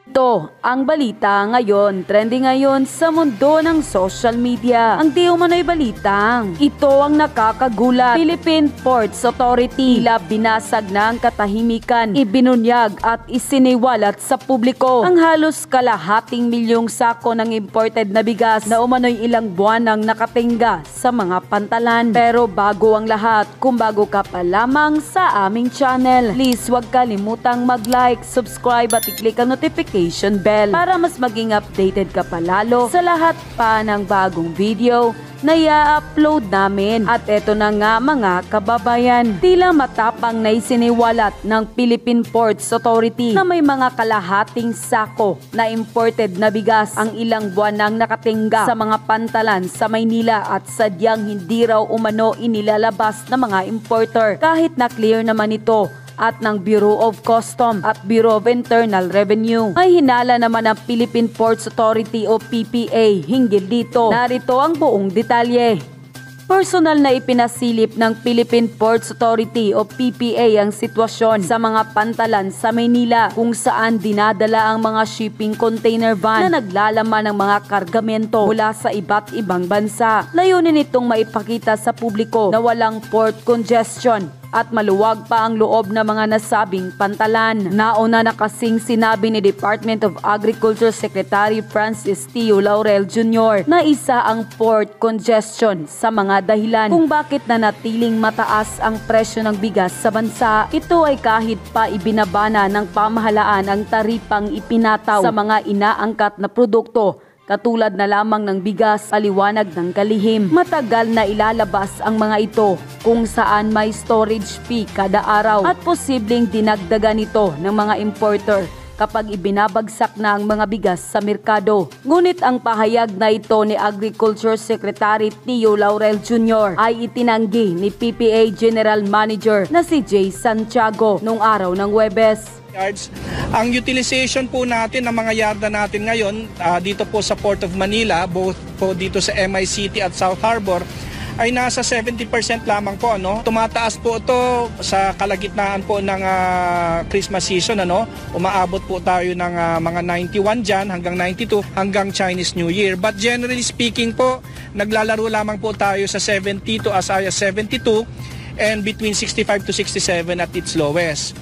Ito ang balita ngayon, trending ngayon sa mundo ng social media. Ang di umano'y balitang ito ang nakakagulat. Philippine Ports Authority tila binasag na ang katahimikan, ibinunyag at isiniwalat sa publiko ang halos kalahating milyong sako ng imported na bigas na umano'y ilang buwan nang nakatingga sa mga pantalan. Pero bago ang lahat, kung bago ka pa lamang sa aming channel, please huwag kalimutang mag-like, subscribe at i-click ang notification bell para mas maging updated ka palalo sa lahat pa ng bagong video na i-upload namin. At eto na nga mga kababayan, tila matapang na isiniwalat ng Philippine Ports Authority na may mga kalahating sako na imported na bigas ang ilang buwan nang nakatingga sa mga pantalan sa Maynila at sadyang hindi raw umano inilalabas ng mga importer kahit na clear naman ito at ng Bureau of Customs at Bureau of Internal Revenue. May hinala naman ang Philippine Ports Authority o PPA hinggil dito. Narito ang buong detalye. Personal na ipinasilip ng Philippine Ports Authority o PPA ang sitwasyon sa mga pantalan sa Maynila kung saan dinadala ang mga shipping container van na naglalaman ng mga kargamento mula sa iba't ibang bansa. Layunin itong maipakita sa publiko na walang port congestion at maluwag pa ang loob ng mga nasabing pantalan. Nauna na kasing sinabi ni Department of Agriculture Secretary Francis Tio Laurel Jr. na isa ang port congestion sa mga dahilan kung bakit nanatiling mataas ang presyo ng bigas sa bansa. Ito ay kahit pa ibinabana ng pamahalaan ang taripang ipinataw sa mga inaangkat na produkto katulad na lamang ng bigas, paliwanag ng kalihim. Matagal na ilalabas ang mga ito kung saan may storage fee kada araw at posibleng dinagdagan ito ng mga importer kapag ibinabagsak na ang mga bigas sa merkado. Ngunit ang pahayag na ito ni Agriculture Secretary Tio Laurel Jr. ay itinanggi ni PPA General Manager na si Jay Santiago noong araw ng Huwebes. Ang utilization po natin ng mga yarda natin ngayon dito po sa Port of Manila, both po dito sa MI City at South Harbor, ay nasa 70% lamang po. Tumataas po ito sa kalagitnaan po ng Christmas season. Umaabot po tayo ng mga 91 dyan hanggang 92 hanggang Chinese New Year. But generally speaking po, naglalaro lamang po tayo sa 70 to as high as 72 and between 65 to 67 at its lowest.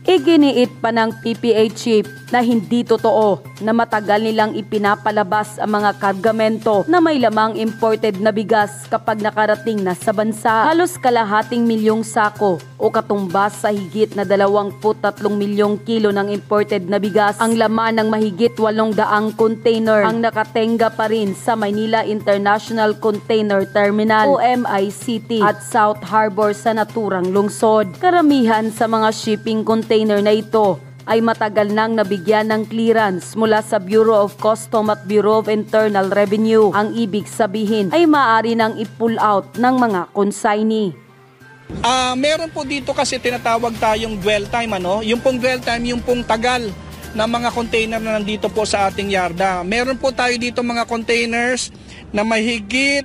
Iginiit pa ng PPA chief na hindi totoo na matagal nilang ipinapalabas ang mga kargamento na may lamang imported na bigas kapag nakarating na sa bansa. Halos kalahating milyong sako o katumbas sa higit na 23 milyong kilo ng imported na bigas ang laman ng mahigit 800 container ang nakatenga pa rin sa Manila International Container Terminal o MICT at South Harbor sa naturang lungsod. Karamihan sa mga shipping container na ito ay matagal nang nabigyan ng clearance mula sa Bureau of Customs at Bureau of Internal Revenue. Ang ibig sabihin ay maaari nang i-pull out ng mga consignee. Meron po dito kasi tinatawag tayong dwell time. Yung pong dwell time, yung pong tagal ng mga container na nandito po sa ating yarda. Meron po tayo dito mga containers na mahigit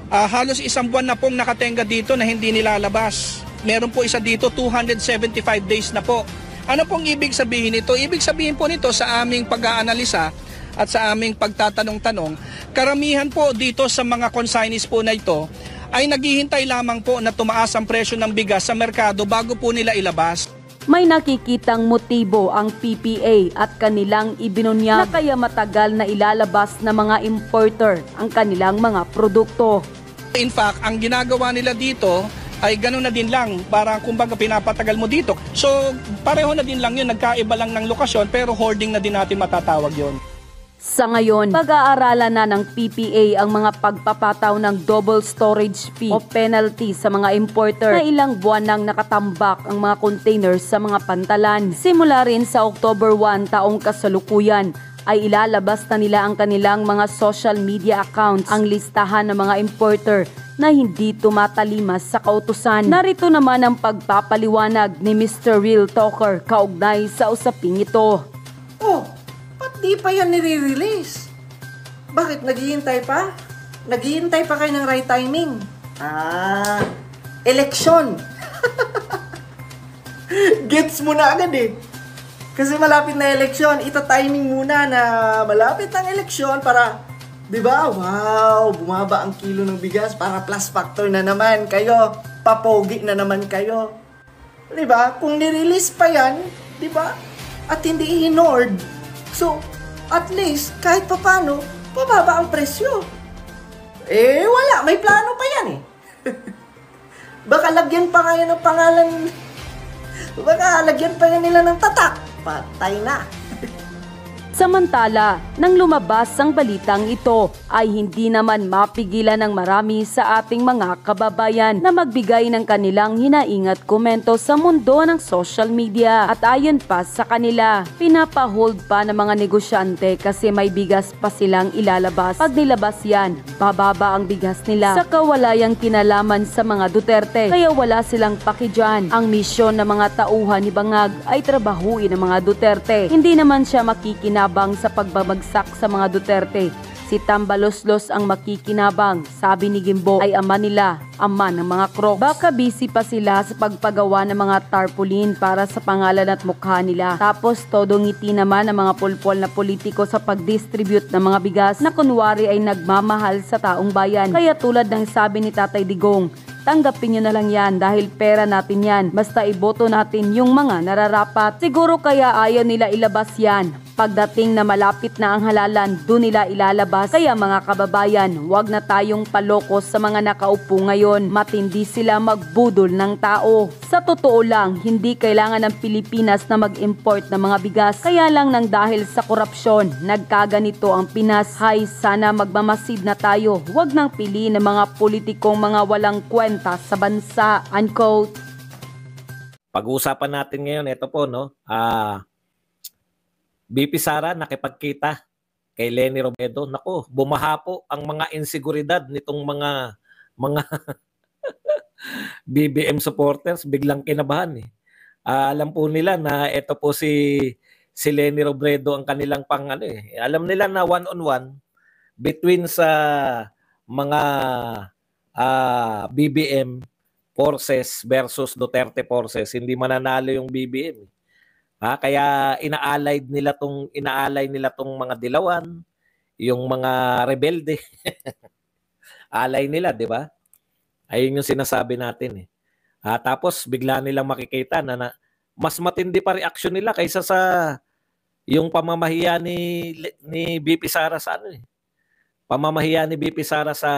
halos isang buwan na pong nakatenga dito na hindi nilalabas. Meron po isa dito 275 days na po. Ano pong ibig sabihin nito? Ibig sabihin po nito sa aming pag-aanalisa at sa aming pagtatanong-tanong, karamihan po dito sa mga consignees po na ito ay naghihintay lamang po na tumaas ang presyo ng bigas sa merkado bago po nila ilabas. May nakikitang motibo ang PPA at kanilang ibinunyag na kaya matagal na ilalabas ng mga importer ang kanilang mga produkto. In fact, ang ginagawa nila dito ay gano'n na din lang, parang kumbaga pinapatagal mo dito. So pareho na din lang yun, nagkaiba lang ng lokasyon pero hoarding na din natin matatawag yun. Sa ngayon, pag-aaralan na ng PPA ang mga pagpapataw ng double storage fee o penalty sa mga importer na ilang buwan nang nakatambak ang mga containers sa mga pantalan. Simula rin sa October 1 taong kasalukuyan, ay ilalabas na nila ang kanilang mga social media accounts ang listahan ng mga importer na hindi tumatalimas sa kautusan. Narito naman ang pagpapaliwanag ni Mr. Real Talker kaugnay sa usaping ito. Oh, ba't di pa yan nire-release? Bakit naghihintay pa? Naghihintay pa kayo ng right timing? Eleksyon. Gets mo na agad eh. Kasi malapit na eleksyon, ita-timing muna na malapit ang eleksyon para, di ba? Wow, bumaba ang kilo ng bigas para plus factor na naman kayo. Papogi na naman kayo. Di ba? Kung nirelease pa yan, di ba? At hindi ignored. So, at least, kahit papano, pababa ang presyo. Wala. May plano pa yan eh. Baka lagyan pa kayo ng pangalan. Baka lagyan pa yan nila ng tatak. Patay na. Samantala, nang lumabas ang balitang ito ay hindi naman mapigilan ng marami sa ating mga kababayan na magbigay ng kanilang hinaing at komento sa mundo ng social media. At ayon pa sa kanila, pinapahold pa ng mga negosyante kasi may bigas pa silang ilalabas. Pag nilabas yan, bababa ang bigas nila sa kawalayang kinalaman sa mga Duterte. Kaya wala silang paki dyan. Ang misyon ng mga tauhan ni Bangag ay trabahuin ng mga Duterte. Hindi naman siya makikinabang sa pagbabagsak sa mga Duterte. Si Tambaloslos ang makikinabang. Sabi ni Gimbo ay ama nila, ama ng mga Crocs. Baka busy pa sila sa pagpagawa ng mga tarpaulin para sa pangalan at mukha nila. Tapos todo ngiti naman ang mga pulpol na politiko sa pag-distribute ng mga bigas na kunwari ay nagmamahal sa taong bayan. Kaya tulad ng sabi ni Tatay Digong, tanggapin nyo na lang yan dahil pera natin yan. Basta iboto natin yung mga nararapat. Siguro kaya ayaw nila ilabas yan. Pagdating na malapit na ang halalan, doon nila ilalabas. Kaya mga kababayan, huwag na tayong palokos sa mga nakaupo ngayon. Matindi sila magbudol ng tao. Sa totoo lang, hindi kailangan ng Pilipinas na mag-import ng mga bigas. Kaya lang nang dahil sa korupsyon, nagkaganito ang Pinas. Hay, sana magmamasid na tayo. Huwag nang pili ng mga politikong mga walang kwenta sa bansa. Unquote. Pag-uusapan natin ngayon, ito po, no? BP Sara nakipagkita kay Leni Robredo. Nako, bumaha po ang mga inseguridad nitong mga BBM supporters, biglang kinabahan eh. Alam po nila na ito po si Leni Robredo ang kanilang Alam nila na one-on-one between sa mga BBM forces versus Duterte forces, hindi mananalo yung BBM. Kaya inaalay nila tong mga dilawan, yung mga rebelde. Alay nila, 'di ba? Ayun yung sinasabi natin eh. Tapos bigla nilang makikita na mas matindi pa reaksyon nila kaysa sa yung pamamahiya ni BP Sara sa Pamamahiya ni BP Sara sa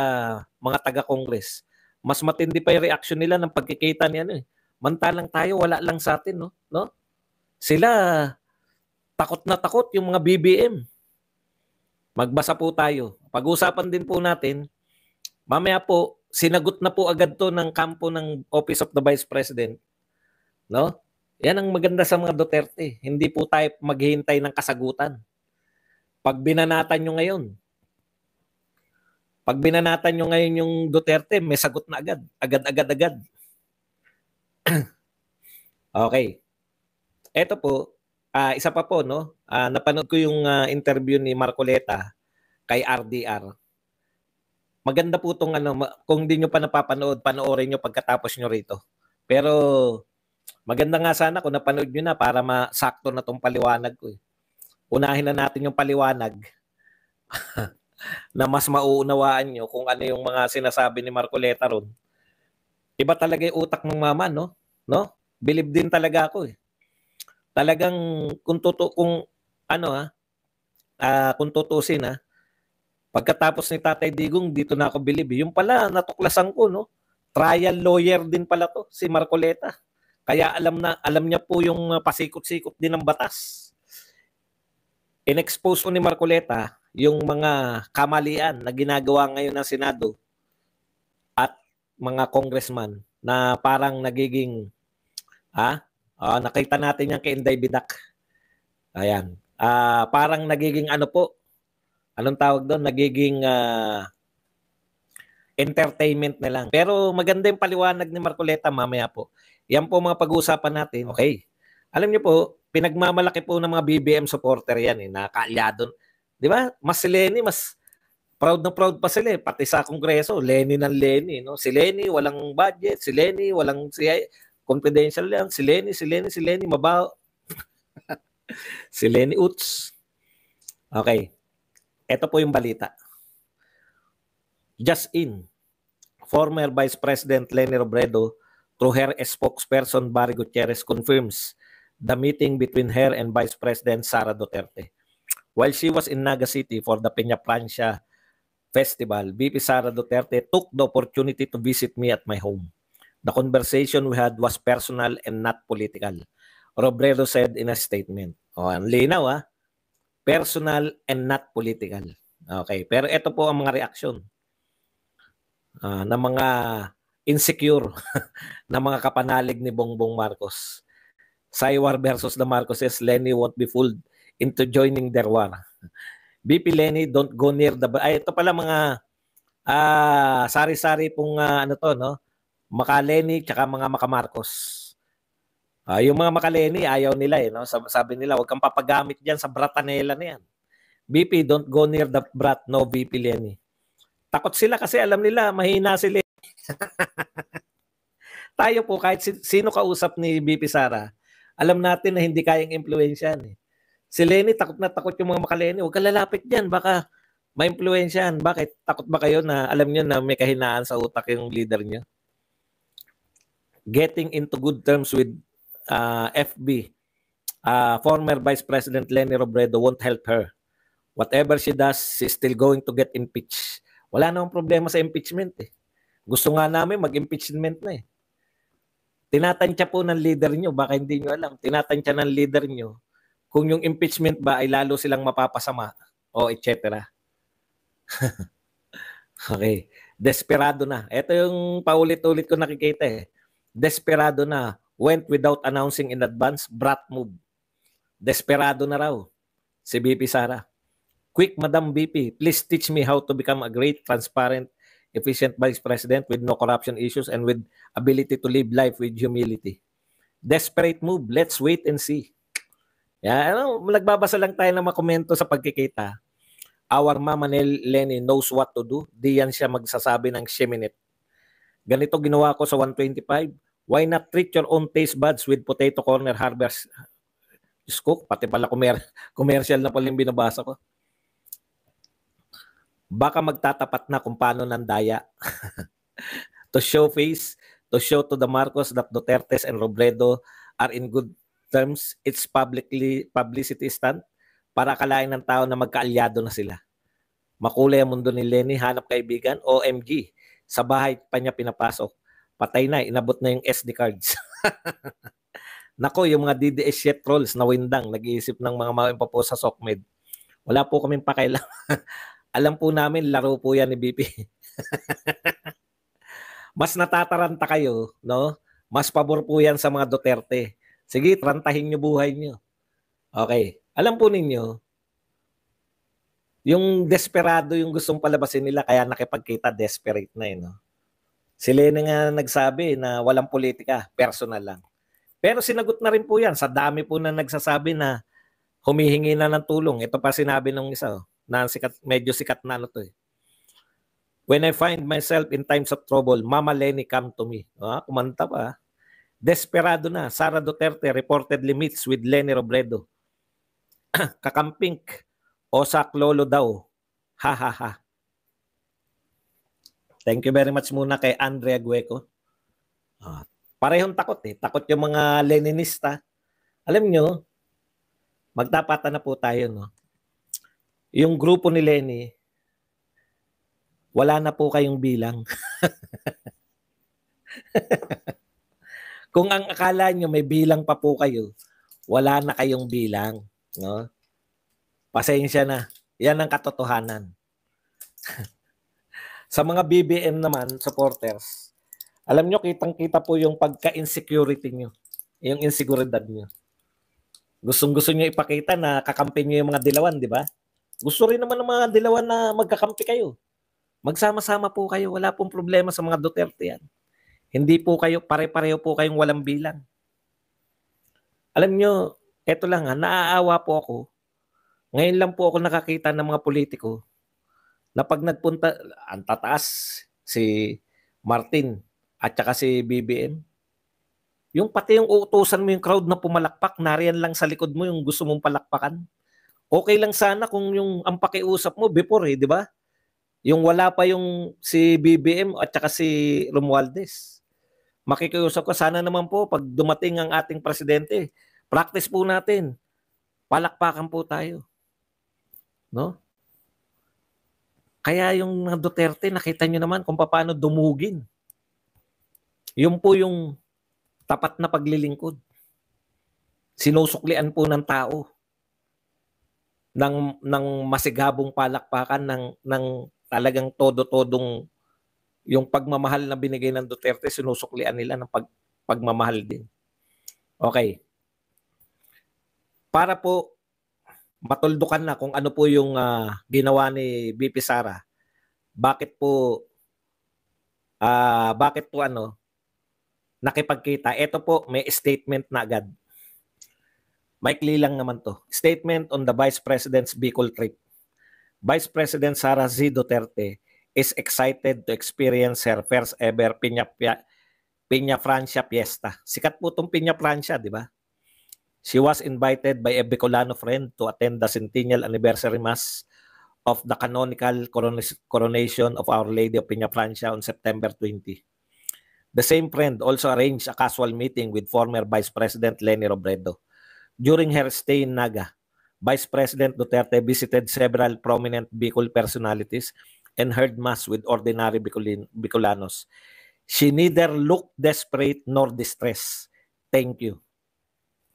mga taga-Congress. Mas matindi pa yung reaksyon nila ng pagkikita ni Mantalang tayo wala lang sa atin, no? Sila, takot na takot yung mga BBM. Magbasa po tayo. Pag-usapan din po natin, mamaya po, sinagot na po agad to ng kampo ng Office of the Vice President. No? Yan ang maganda sa mga Duterte. Hindi po tayo maghihintay ng kasagutan. Pag binanatan nyo ngayon yung Duterte, may sagot na agad. Agad. Okay. Ito po, isa pa po, no? Napanood ko yung interview ni Marcoleta kay RDR. Maganda po itong kung hindi nyo pa napapanood, panoorin nyo pagkatapos nyo rito. Pero maganda nga sana kung napanood nyo na para masakto na itong paliwanag ko. Unahin na natin yung paliwanag na mas mauunawaan nyo kung ano yung mga sinasabi ni Marcoleta ron. Iba talaga yung utak ng mama, no? Believe din talaga ako Talagang kung tutusin pagkatapos ni Tatay Digong, dito na ako believe. Yung pala, natuklasan ko, no? Trial lawyer din pala to, si Marcoleta. Kaya alam niya po yung pasikot-sikot din ng batas. In-expose ko ni Marcoleta yung mga kamalian na ginagawa ngayon ng Senado at mga congressman na parang nagiging nakita natin yan kay Inday Bidak. Ayan. Parang nagiging anong tawag doon? Nagiging entertainment na lang. Pero maganda yung paliwanag ni Marcoleta mamaya po. Yan po mga pag-uusapan natin. Okay. Alam niyo po, pinagmamalaki po ng mga BBM supporter yan nakaalyado. Di ba? Mas si Leni, mas proud na proud pa sila pati sa Kongreso. Leni ng Leni. No? Si Leni, walang budget. Si Leni, walang confidential lang. Si Leni, mabaho. Si Lenny Utz. Okay. Ito po yung balita. Just in, former Vice President Leni Robredo, through her spokesperson Barry Gutierrez, confirms the meeting between her and Vice President Sara Duterte. While she was in Naga City for the Peña Francia Festival, VP Sara Duterte took the opportunity to visit me at my home. The conversation we had was personal and not political, Robredo said in a statement. Ang linaw personal and not political. Okay, pero ito po ang mga reaksyon ng mga insecure na mga kapanalig ni Bongbong Marcos. Saywar versus the Marcoses, Lenny won't be fooled into joining their war. BP Lenny, don't go near the... ito pala mga sari-sari pong Maka-Lenny tsaka mga Maka-Marcos. Yung mga Maka-Lenny, ayaw nila no? Sabi nila, huwag kang papagamit dyan sa bratanela na yan. BP, don't go near the brat, no VP Lenny. Takot sila kasi alam nila, mahina sila. Tayo po, kahit sino kausap ni BP Sara, alam natin na hindi kayang impluwensyahan. Si Lenny, takot na takot yung mga Maka-Lenny. Huwag ka lalapit dyan, baka ma-impluwensyahan. Bakit? Takot ba kayo na alam nyo na may kahinaan sa utak yung leader nyo? Getting into good terms with FB, former Vice President Leni Robredo won't help her. Whatever she does, she's still going to get impeached. Wala namang problema sa impeachment Gusto nga namin mag-impeachment na Tinatansya po ng leader nyo, baka hindi nyo alam, tinatansya ng leader nyo kung yung impeachment ba ay lalo silang mapapasama o etc. Okay. Desperado na. Ito yung paulit-ulit ko nakikita Desperado na. Went without announcing in advance. Brat move. Desperado na raw si BP Sara. Quick, Madam BP, please teach me how to become a great, transparent, efficient Vice President with no corruption issues and with ability to live life with humility. Desperate move. Let's wait and see. Nagbabasa lang tayo ng mga komento sa pagkikita. Our Mama Lenny knows what to do. Di yan siya magsasabi ng sheminit. Ganito ginawa ko sa 125. Why not treat your own taste buds with Potato Corner Harvest? Cook, pati pala commercial na pala yung binabasa ko. Baka magtatapat na kung paano nandaya. To show face, to show to the Marcos that Dutertes and Robredo are in good terms, it's publicity stunt para akalain ng tao na magkaalyado na sila. Makulay ang mundo ni Lenny, hanap kaibigan, OMG, sa bahay pa niya pinapasok. Patay na, inabot na yung SD cards. Nako, yung mga DDS shit trolls na windang, nag-iisip ng mga maimpapost sa SOCMED. Wala po kaming pakailan. Alam po namin, laro po yan ni BP. Mas natataranta kayo, no? Mas pabor po yan sa mga Duterte. Sige, tarantahin nyo buhay nyo. Okay. Alam po ninyo, yung desperado yung gustong palabasin nila, kaya nakipagkita, desperate na no? Si Lenny nga nagsabi na walang politika, personal lang. Pero sinagot na rin po yan. Sa dami po na nagsasabi na humihingi na ng tulong. Ito pa sinabi ng isa, na medyo sikat na When I find myself in times of trouble, Mama Lenny come to me. Kumanta pa. Desperado na. Sara Duterte reportedly meets with Leni Robredo. Kakampink. Osak lolo daw. Ha ha ha. Thank you very much muna kay Andrea Gueco. Parehong takot Takot yung mga Leninista. Alam nyo, magtapatan na po tayo, no? Yung grupo ni Lenny, wala na po kayong bilang. Kung ang akala nyo may bilang pa po kayo, wala na kayong bilang. No? Pasensya na. Yan ang katotohanan. Sa mga BBM naman, supporters, alam nyo, kitang-kita po yung pagka-insecurity nyo. Yung inseguridad nyo. Gustong-gusto nyo ipakita na kakampi nyo yung mga dilawan, di ba? Gusto rin naman ng mga dilawan na magkakampi kayo. Magsama-sama po kayo. Wala pong problema sa mga Duterte yan. Hindi po kayo, pare-pareho po kayong walang bilang. Alam nyo, eto lang naaawa po ako. Ngayon lang po ako nakakita ng mga politiko na pag nagpunta, ang tataas si Martin at saka si BBM, Yung pati yung uutusan mo yung crowd na pumalakpak, nariyan lang sa likod mo yung gusto mong palakpakan. Okay lang sana kung yung ang pakiusap mo before di ba? Yung wala pa yung si BBM at saka si Romualdez. Makikiusap ko, sana naman po pag dumating ang ating presidente, practice po natin. Palakpakan po tayo. No? Kaya yung mga Duterte, nakita nyo naman kung paano dumugin. Yun po yung tapat na paglilingkod. Sinusuklian po ng tao ng masigabong palakpakan ng talagang todo-todong yung pagmamahal na binigay ng Duterte, sinusuklian nila ng pagmamahal din. Okay. Para po matuldukan na kung ano po yung ginawa ni BP Sara, bakit po nakipagkita? Ito po, may statement na agad. Maikli lang naman to. Statement on the Vice President's Bicol trip. Vice President Sara Z. Duterte is excited to experience her first ever Piña Francia Fiesta. Sikat po itong Piña Francia, di ba? She was invited by a Bicolano friend to attend the centennial anniversary mass of the canonical coronation of Our Lady of Piña Francia on September 20. The same friend also arranged a casual meeting with former Vice President Leni Robredo. During her stay in Naga, Vice President Duterte visited several prominent Bicol personalities and heard mass with ordinary Bicolanos. She neither looked desperate nor distressed. Thank you.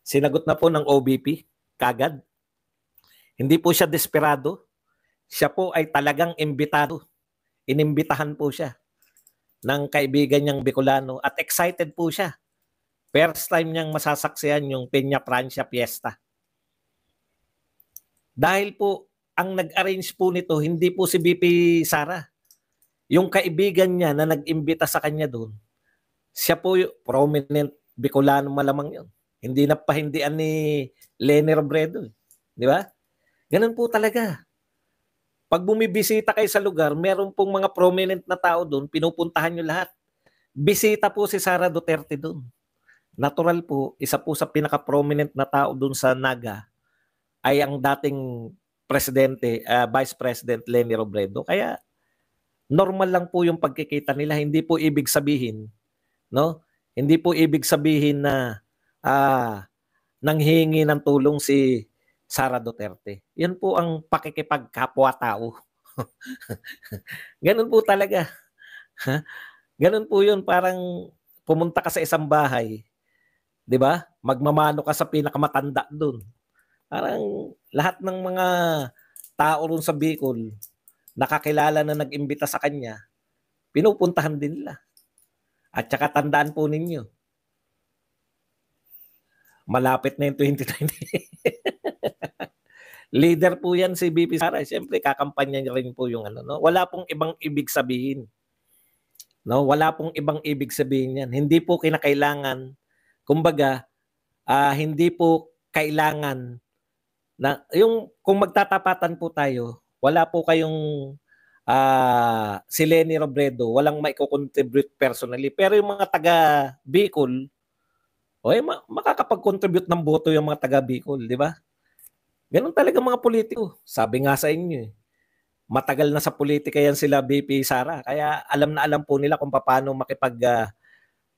Sinagot na po ng OBP kagad. Hindi po siya desperado. Siya po ay talagang imbitado. Inimbitahan po siya ng kaibigan niyang Bicolano at excited po siya. First time niyang masasaksihan yung Piña Francia Fiesta. Dahil po, ang nag-arrange po nito, hindi po si BP Sara. Yung kaibigan niya na nag-imbita sa kanya doon, siya po yung prominent Bicolano malamang yun. Hindi na pahindian ni Leni Robredo. Di ba? Ganun po talaga. Pag bumibisita kayo sa lugar, meron pong mga prominent na tao doon, pinupuntahan nyo lahat. Bisita po si Sara Duterte doon. Natural po, isa po sa pinaka-prominent na tao doon sa Naga ay ang dating presidente, Vice President Leni Robredo. Kaya normal lang po yung pagkikita nila. Hindi po ibig sabihin, no? Hindi po ibig sabihin na nanghihingi ng tulong si Sara Duterte. Yan po ang pakikipagkapwa-tao. Ganun po talaga. Ganun po yun, parang pumunta ka sa isang bahay, 'di ba? Magmamano ka sa pinakamatanda doon. Parang lahat ng mga tao ron sa Bicol, nakakilala na nag-imbita sa kanya, pinupuntahan din nila. At saka tandaan po ninyo, malapit na yung 2020. Leader po yan si BP Sara. Siyempre, kakampanya niya rin po yung no? Wala pong ibang ibig sabihin. No? Wala pong ibang ibig sabihin yan. Hindi po kinakailangan, kumbaga, hindi po kailangan na yung kung magtatapatan po tayo, wala po kayong si Leni Robredo, walang maiko-contribute personally. Pero yung mga taga Bicol, makakapag-contribute ng boto yung mga taga Bicol, di ba? Ganun talaga mga politiko. Sabi nga sa inyo, matagal na sa politika yan sila BP Sara. Kaya alam na alam po nila kung paano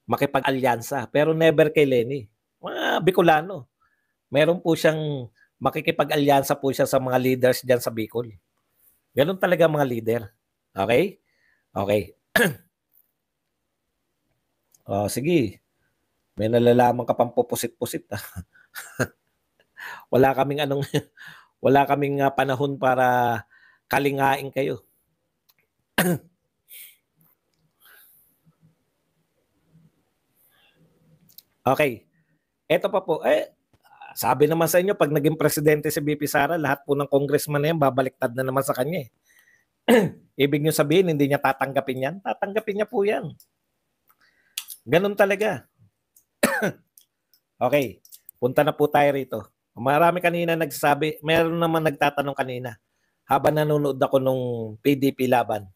makipag-alyansa. Pero never kay Leni. Mga Bicolano. Meron po siyang makikipag-alyansa po siya sa mga leaders dyan sa Bicol. Ganun talaga mga leader. Okay? Okay. Sige. May nalalaman ka pang pupusit-pusit. Wala kaming panahon para kalingain kayo. Okay. Ito pa po. Sabi naman sa inyo, pag naging presidente si BP Sara, lahat po ng congressman na yan, babaliktad na naman sa kanya. Ibig nyo sabihin, hindi niya tatanggapin yan? Tatanggapin niya po yan. Ganun talaga. Okay, punta na po tayo rito. Marami kanina nagsasabi, meron naman nagtatanong kanina, habang nanonood ako nung PDP laban.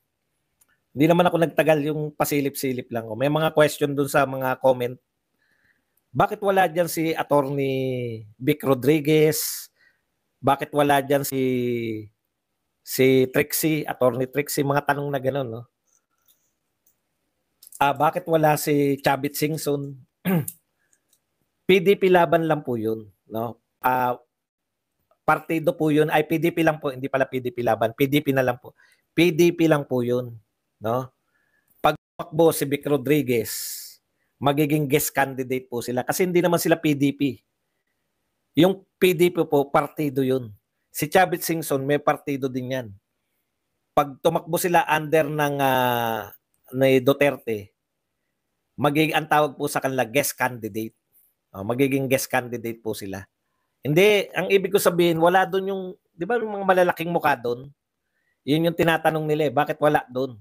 Hindi naman ako nagtagal, yung pasilip-silip lang ko. May mga question dun sa mga comment. Bakit wala diyan si Attorney Vic Rodriguez? Bakit wala diyan si Trixie, Attorney Trixie, mga tanong na gano'n, no? Bakit wala si Chavit Singson? PDP laban lang po 'yun, no? Partido po 'yun, ay PDP lang po, hindi pala PDP laban, PDP na lang po. PDP lang po 'yun, no? Pag tumakbo si Vic Rodriguez, magiging guest candidate po sila kasi hindi naman sila PDP. Yung PDP po, partido 'yun. Si Chavit Singson, may partido din 'yan. Pag tumakbo sila under ng ni Duterte, magiging ang tawag po sa kanila guest candidate. Magiging guest candidate po sila. Hindi, ang ibig ko sabihin, wala doon yung, di ba yung mga malalaking mukha doon? Yun yung tinatanong nila eh, bakit wala doon?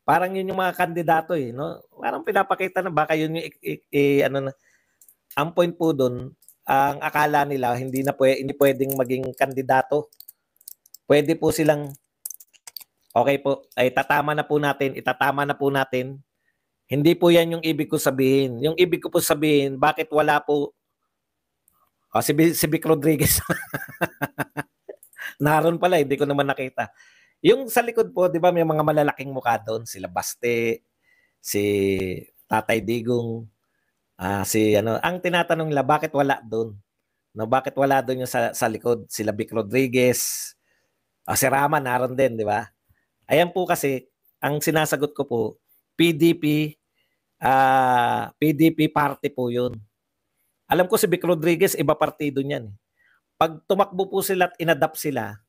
Parang yun yung mga kandidato eh, no? Parang pinapakita na baka yun yung, ano na. Ang point po doon, ang akala nila, hindi pwedeng maging kandidato. Pwede po silang, okay po, ay itatama na po natin. Hindi po yan yung ibig ko sabihin. Yung ibig ko po sabihin, bakit wala po si Vic Rodriguez. Naroon pala, hindi ko naman nakita. Yung sa likod po, di ba may mga malalaking mukha doon. Sila Baste, si Tatay Digong, si ano. Ang tinatanong nila, bakit wala doon? No, bakit wala doon yung sa likod? Sila Vic Rodriguez, si Rama naroon din, di ba? Ayan po kasi, ang sinasagot ko po, PDP party po yun. Alam ko si Vic Rodriguez, iba partido niyan. Pag tumakbo po sila at inadapt sila,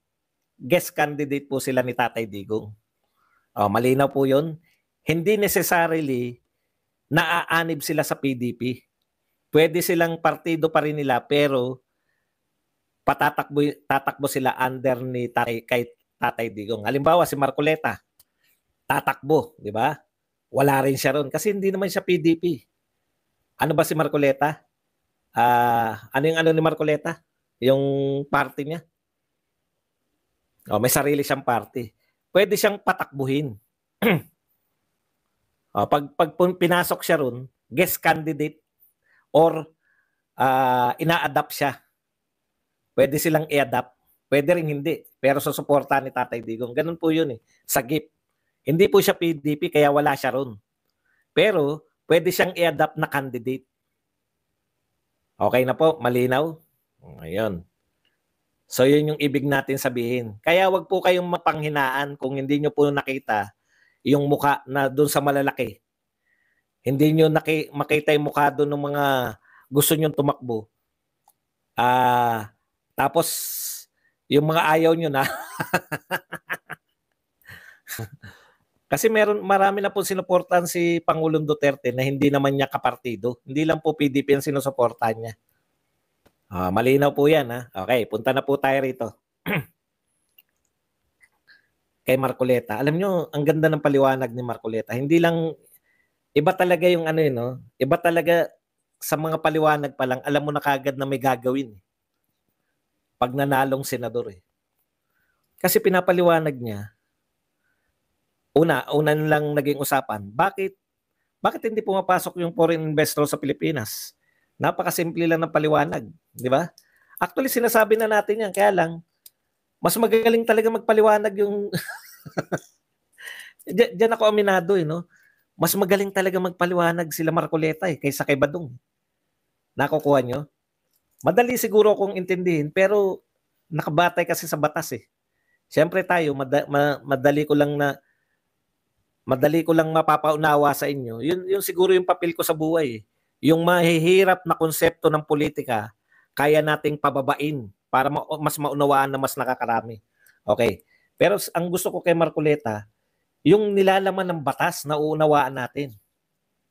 guest candidate po sila ni Tatay Digong. Malinaw po yun. Hindi necessarily naaanib sila sa PDP. Pwede silang partido pa rin nila pero tatakbo sila under ni kay Tatay Digong. Halimbawa si Marcoleta, tatakbo, di ba? Wala rin siya ron kasi hindi naman siya PDP. Ano ba si Marcoleta? Ano yung ano ni Marcoleta? Yung party niya? May sarili siyang party. Pwede siyang patakbuhin. Pag pinasok siya ron, guest candidate or ina-adapt siya. Pwede silang i-adapt. Pwede rin hindi. Pero susuporta ni Tatay Digong. Ganun po yun eh. Sa GIP. Hindi po siya PDP kaya wala siya ron. Pero pwede siyang i-adapt na candidate. Okay na po? Malinaw? Ayun. So yun yung ibig natin sabihin. Kaya wag po kayong mapanghinaan kung hindi nyo po nakita yung mukha na doon sa malalaki. Hindi nyo makita yung mukha doon ng mga gusto nyo tumakbo. Tapos yung mga ayaw nyo na. Kasi marami na po sinuportahan si Pangulong Duterte na hindi naman niya kapartido. Hindi lang po PDP ang sinusuportahan niya. Malinaw po yan. Okay, punta na po tayo rito. Kay Marcoleta. Alam nyo, ang ganda ng paliwanag ni Marcoleta. Hindi lang, iba talaga yung ano yun, no? Iba talaga sa mga paliwanag pa lang, alam mo na kagad na may gagawin. Pag nanalong senador eh. Kasi pinapaliwanag niya, una lang naging usapan, bakit hindi pumapasok yung foreign investor sa Pilipinas? Napakasimple lang ng paliwanag, di ba? Actually, sinasabi na natin yan, kaya lang, mas magaling talaga magpaliwanag yung... Diyan ako aminado eh, no? Mas magaling talaga magpaliwanag sila Marcoleta eh, kaysa kay Badong. Nakukuha nyo? Madali siguro kung intindihin, pero nakabatay kasi sa batas eh. Siyempre tayo, madali ko lang mapapaunawa sa inyo. Yun siguro yung papel ko sa buhay. Yung mahihirap na konsepto ng politika, kaya nating pababain para mas maunawaan na mas nakakarami. Okay. Pero ang gusto ko kay Marcoleta, yung nilalaman ng batas na uunawaan natin.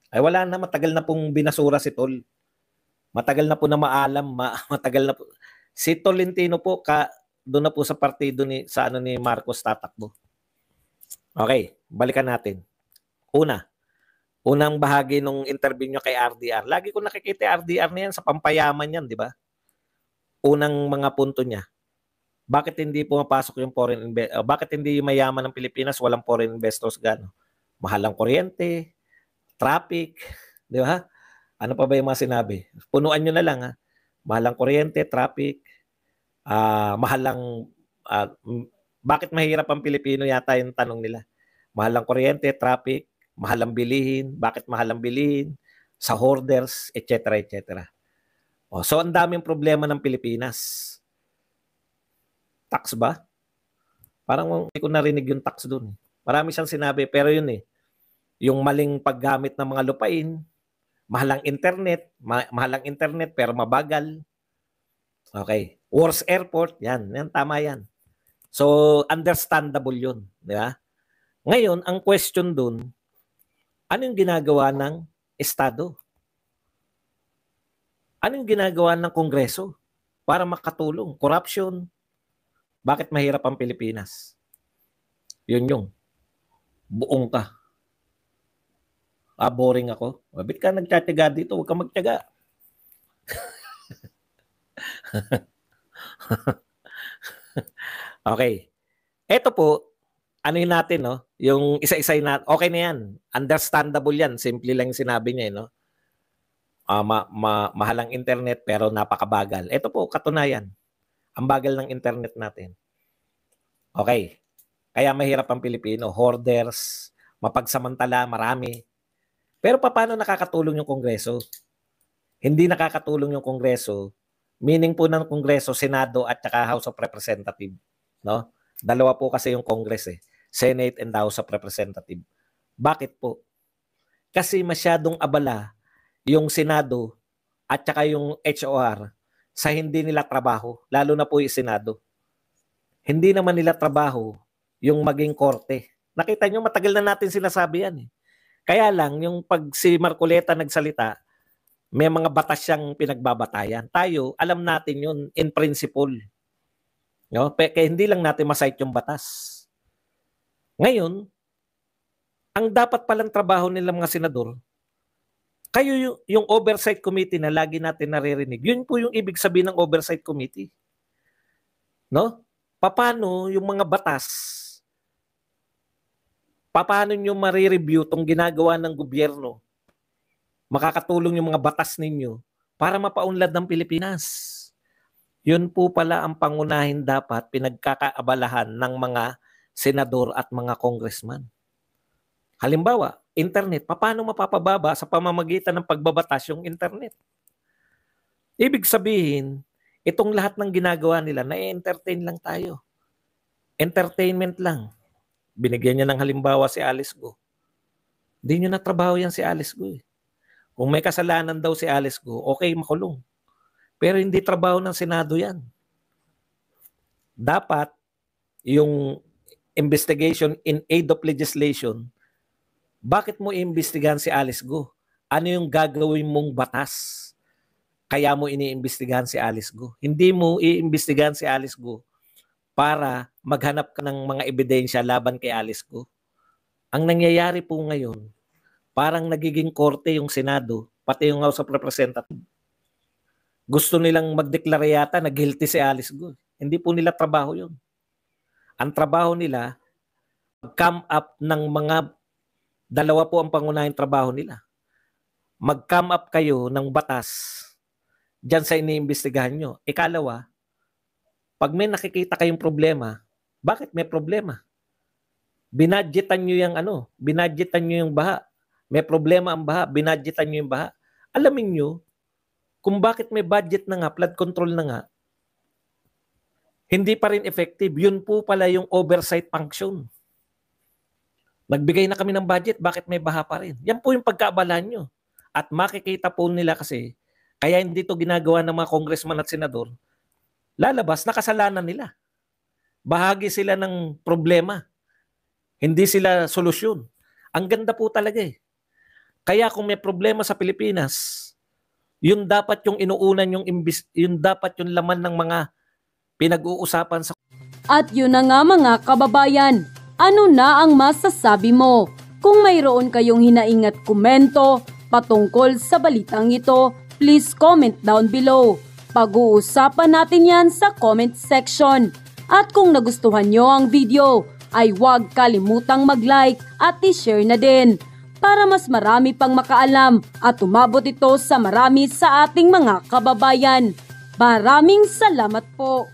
Ay wala na, matagal na pong binasura si Tol. Matagal na po na maalam, matagal na po. Si Tolentino po, doon na po sa partido ni Marcos tatakbo. Okay, balikan natin. Unang bahagi nung interview nyo kay RDR. Lagi ko nakikita RDR na yan sa pampayaman yan, di ba? Unang mga punto niya. Bakit hindi pumapasok yung foreign investors? Bakit hindi yung mayaman ng Pilipinas walang foreign investors gano? Mahal ang kuryente, traffic, di ba? Ano pa ba yung mga sinabi? Punuan nyo na lang ha. Mahal ang kuryente, traffic, bakit mahirap ang Pilipino yata yung tanong nila. Mahal ang kuryente, traffic, mahal ang bilihin, bakit mahal ang bilihin, sa hoarders, etc. etc. So ang daming problema ng Pilipinas. Tax ba? Parang hindi ko narinig yung tax doon. Marami siyang sinabi, pero yun yung maling paggamit ng mga lupain, mahal ang internet pero mabagal. Okay. Worst airport, yan tama yan. So understandable yun, di ba? Ngayon, ang question doon, ano yung ginagawa ng Estado? Ano yung ginagawa ng Kongreso para makatulong? Corruption. Bakit mahirap ang Pilipinas? Yun yung buong ka. Boring ako. Bakit ka nagtatiyaga dito? Huwag ka magtiyaga. Okay. Ito po, ano yun natin, no? Yung isa-isay natin. Okay na yan. Understandable yan. Simple lang yung sinabi niya, no? Mahal ang internet pero napakabagal. Ito po, katunayan. Ang bagal ng internet natin. Okay. Kaya mahirap ang Pilipino. Hoarders, mapagsamantala, marami. Pero paano nakakatulong yung Kongreso? Hindi nakakatulong yung Kongreso. Meaning po ng Kongreso, Senado at saka House of Representatives. No? Dalawa po kasi yung Congress Senate and House of Representatives. Bakit po? Kasi masyadong abala yung Senado at saka yung HOR sa hindi nila trabaho, lalo na po yung Senado. Hindi naman nila trabaho yung maging korte. Nakita nyo, matagal na natin sinasabi yan. Kaya lang, yung pag si Marcoleta nagsalita, may mga batas siyang pinagbabatayan. Tayo, alam natin yun in principle. No? Kaya hindi lang natin masite yung batas. Ngayon, ang dapat palang trabaho nila mga senador, kayo yung oversight committee na lagi natin naririnig, yun po yung ibig sabihin ng oversight committee. No? Paano yung mga batas, paano nyo marireview itong ginagawa ng gobyerno, makakatulong yung mga batas ninyo para mapaunlad ng Pilipinas. Yun po pala ang pangunahin dapat pinagkakaabalahan ng mga senador at mga congressman. Halimbawa, internet, paano mapapababa sa pamamagitan ng pagbabatas yung internet? Ibig sabihin, itong lahat ng ginagawa nila, na-entertain lang tayo. Entertainment lang. Binigyan niya ng halimbawa si Alice Go. Hindi niyo natrabaho yan si Alice Go. Kung may kasalanan daw si Alice Go, okay, makulong. Pero hindi trabaho ng Senado yan. Dapat, yung investigation in aid of legislation, bakit mo iimbestigahan si Alice Go? Ano yung gagawin mong batas? Kaya mo iniimbestigahan si Alice Go. Hindi mo iimbestigahan si Alice Go para maghanap ka ng mga ebidensya laban kay Alice Go. Ang nangyayari po ngayon, parang nagiging korte yung Senado, pati yung House of Representatives. Gusto nilang magdeklara yata na guilty si Alice Go. Hindi po nila trabaho yun. Ang trabaho nila, come up ng mga dalawa po ang pangunahing trabaho nila. Mag-come up kayo ng batas dyan sa iniimbestigahan nyo. Ikalawa, pag may nakikita kayong problema, bakit may problema? Binadgetan nyo yung binadgetan nyo yung baha. May problema ang baha, binadgetan nyo yung baha. Alamin nyo, kung bakit may budget na nga, flood control na nga, hindi pa rin effective. Yun po pala yung oversight function. Nagbigay na kami ng budget, bakit may baha pa rin? Yan po yung pagkaabalahan nyo. At makikita po nila kasi, kaya hindi to ginagawa ng mga congressman at senador, lalabas na kasalanan nila. Bahagi sila ng problema. Hindi sila solusyon. Ang ganda po talaga Kaya kung may problema sa Pilipinas, yun dapat yung inuunan yun dapat yung laman ng mga pinag-uusapan sa... At yun na nga mga kababayan, ano na ang masasabi mo? Kung mayroon kayong hinaing at komento patungkol sa balitang ito, please comment down below. Pag-uusapan natin yan sa comment section. At kung nagustuhan nyo ang video, ay huwag kalimutang mag-like at i-share na din. para mas marami pang makaalam at umabot ito sa marami sa ating mga kababayan. Maraming salamat po.